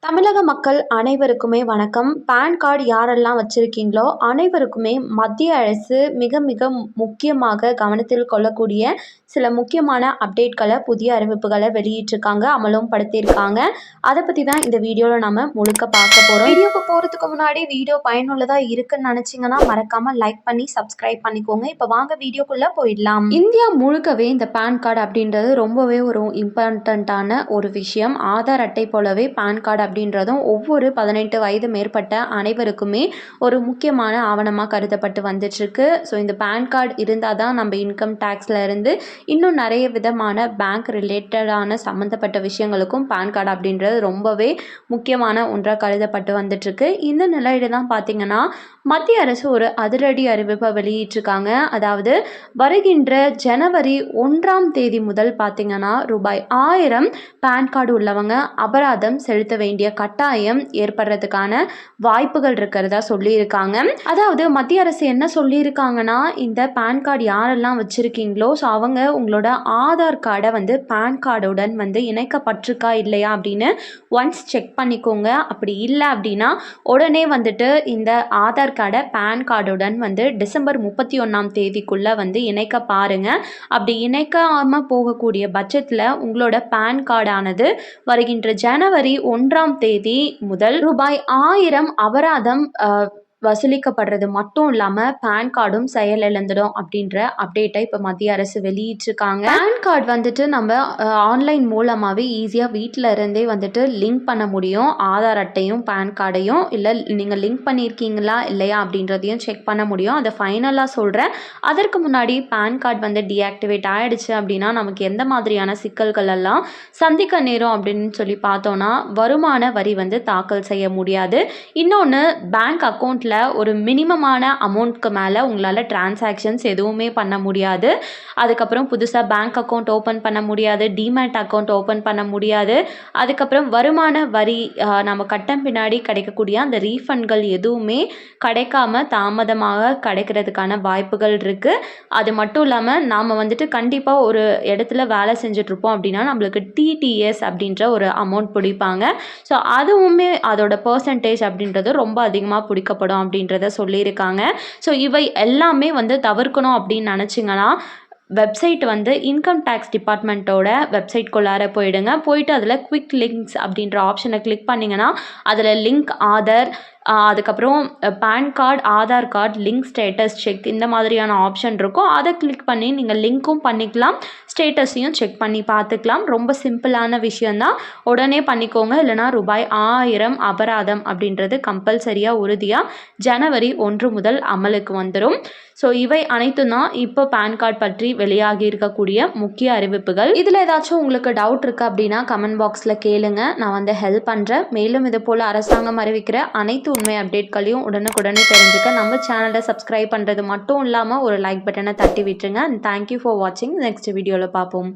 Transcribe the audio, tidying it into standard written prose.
தமிழக மக்கள் அனைவருக்குமே வணக்கம். பான் கார்டு யாரெல்லாம் வச்சிருக்கீங்களோ அனைவருக்குமே மத்திய அரசு மிக மிக முக்கியமாக கவனத்தில் கொள்ளக்கூடிய சில முக்கியமான அப்டேட்களை, புதிய அறிவிப்புகளை வெளியிட்டிருக்காங்க, அமலும் படுத்தியிருக்காங்க. அதை பற்றி தான் இந்த வீடியோவில் நம்ம முழுக்க பார்க்க போகிறோம். வீடியோக்கு போகிறதுக்கு முன்னாடி வீடியோ பயனுள்ளதாக இருக்குன்னு நினச்சிங்கன்னா மறக்காமல் லைக் பண்ணி சப்ஸ்கிரைப் பண்ணிக்கோங்க. இப்போ வாங்க வீடியோக்குள்ளே போயிடலாம். இந்தியா முழுக்கவே இந்த பான் கார்டு அப்படின்றது ரொம்பவே ஒரு இம்பார்ட்டண்ட்டான ஒரு விஷயம். ஆதார் அட்டை போலவே பான் கார்டு அப்படின்றதும் ஒவ்வொரு 18 வயது மேற்பட்ட அனைவருக்குமே ஒரு முக்கியமான ஆவணமாக கருதப்பட்டு வந்துட்டுருக்கு. ஸோ இந்த பான் கார்டு இருந்தால் தான் நம்ம இன்கம் டேக்ஸில் இருந்து இன்னும் நிறைய விதமான பேங்க் ரிலேட்டடான சம்மந்தப்பட்ட விஷயங்களுக்கும் பான் கார்டு அப்படின்றது ரொம்பவே முக்கியமான ஒன்றாக கருதப்பட்டு வந்துட்டுருக்கு. இந்த நிலையில தான் பார்த்திங்கன்னா மத்திய அரசு ஒரு அதிரடி அறிவிப்பை வெளியிட்டிருக்காங்க. அதாவது வருகின்ற ஜனவரி 1ஆம் தேதி முதல் பார்த்திங்கன்னா ரூபாய் 1000 பான் கார்டு உள்ளவங்க அபராதம் செலுத்த வேண்டிய கட்டாயம் ஏற்படுறதுக்கான வாய்ப்புகள் இருக்கிறதா சொல்லியிருக்காங்க. அதாவது மத்திய அரசு என்ன சொல்லியிருக்காங்கன்னா, இந்த பான் கார்டு யாரெல்லாம் வச்சுருக்கீங்களோ ஸோ அவங்க உங்களோட ஆதார் கார்டை பான் கார்டுடன் இணைக்கப்பட்டிருக்கா இல்லையா அப்படின்னு ஒன்ஸ் செக் பண்ணிக்கோங்க. அப்படி இல்லை அப்படின்னா உடனே இந்த ஆதார் கார்டை பான் கார்டுடன் டிசம்பர் 31ஆம் தேதிக்குள்ளே இணைக்க பாருங்க. அப்படி இணைக்காமல் போகக்கூடிய பட்சத்தில் உங்களோட பான் கார்டானது வருகின்ற ஜனவரி 1ஆம் தேதி முதல் ரூபாய் 1000 அபராதம் வசூலிக்கப்படுறது மட்டும் இல்லாமல் பான் கார்டும் செயலிழந்துடும் அப்படின்ற அப்டேட்டை இப்போ மத்திய அரசு வெளியிட்டிருக்காங்க. பான் கார்டு நம்ம ஆன்லைன் மூலமாகவே ஈஸியாக வீட்டில் இருந்தே லிங்க் பண்ண முடியும். ஆதார் அட்டையும் பான் கார்டையும் இல்லை நீங்கள் லிங்க் பண்ணியிருக்கீங்களா இல்லையா அப்படின்றதையும் செக் பண்ண முடியும். அதை ஃபைனலாக சொல்கிறேன். அதற்கு முன்னாடி பான் கார்டு டீஆக்டிவேட் ஆகிடுச்சு அப்படின்னா நமக்கு எந்த மாதிரியான சிக்கல்கள் எல்லாம் சந்திக்க நேரும் அப்படின்னு சொல்லி பார்த்தோன்னா வருமான வரி தாக்கல் செய்ய முடியாது. இன்னொன்று பேங்க் அக்கௌண்ட்டில் ஒரு மினிமமான அமௌண்ட்க்கு மேலே உங்களால் டிரான்சாக்ஷன்ஸ் எதுவுமே பண்ண முடியாது. அதுக்கப்புறம் புதுசாக பேங்க் அக்கௌண்ட் ஓப்பன் பண்ண முடியாது, டிமேட் அக்கௌண்ட் ஓப்பன் பண்ண முடியாது. அதுக்கப்புறம் வருமான வரி நம்ம கட்டம் பின்னாடி கிடைக்கக்கூடிய அந்த ரீஃபண்ட்கள் எதுவுமே கிடைக்காம தாமதமாக கிடைக்கிறதுக்கான வாய்ப்புகள் இருக்குது. அது மட்டும் இல்லாமல் நாம் கண்டிப்பாக ஒரு இடத்துல வேலை செஞ்சிட்ருப்போம் அப்படின்னா நம்மளுக்கு டிடிஎஸ் அப்படின்ற ஒரு அமௌண்ட் பிடிப்பாங்க. ஸோ அதுவுமே அதோட பர்சன்டேஜ் அப்படின்றது ரொம்ப அதிகமாக பிடிக்கப்படும் அப்படின்றத சொல்லியிருக்காங்க. ஸோ இவை எல்லாமே தவிர்க்கணும் அப்படின்னு நினச்சிங்கன்னா வெப்சைட் இன்கம் டேக்ஸ் டிபார்ட்மெண்ட்டோட வெப்சைட்குள்ளார போயிட்டு அதில் குவிக் லிங்க்ஸ் அப்படின்ற ஆப்ஷனை கிளிக் பண்ணிங்கன்னா அதில் லிங்க் ஆதார் அதுக்கப்புறம் PAN card, Aadhaar card, link status check இந்த மாதிரியான ஆப்ஷன் இருக்கும். அதை கிளிக் பண்ணி நீங்கள் லிங்க்கும் பண்ணிக்கலாம், ஸ்டேட்டஸையும் செக் பண்ணி பார்த்துக்கலாம். ரொம்ப சிம்பிளான விஷயந்தான், உடனே பண்ணிக்கோங்க. இல்லைனா ரூபாய் 1000 அபராதம் அப்படின்றது கம்பல்சரியாக உறுதியாக ஜனவரி 1 முதல் அமலுக்கு வந்துடும். ஸோ இவை அனைத்தும் தான் இப்போ பான் கார்டு பற்றி வெளியாகி இருக்கக்கூடிய முக்கிய அறிவிப்புகள். இதில் ஏதாச்சும் உங்களுக்கு டவுட் இருக்குது அப்படின்னா கமெண்ட் பாக்ஸில் கேளுங்க, நான் ஹெல்ப் பண்ணுறேன். மேலும் இது போல் அரசாங்கம் அறிவிக்கிற அனைத்து உண்மை அப்டேட்களையும் உடனுக்குடனே தெரிஞ்சுக்க நம்ம சேனலை சப்ஸ்கிரைப் பண்ணுறது மட்டும் இல்லாமல் ஒரு லைக் பட்டனை தட்டி விட்டுருங்க. அண்ட் தேங்க்யூ ஃபார் வாட்சிங். நெக்ஸ்ட் வீடியோவில் பார்ப்போம்.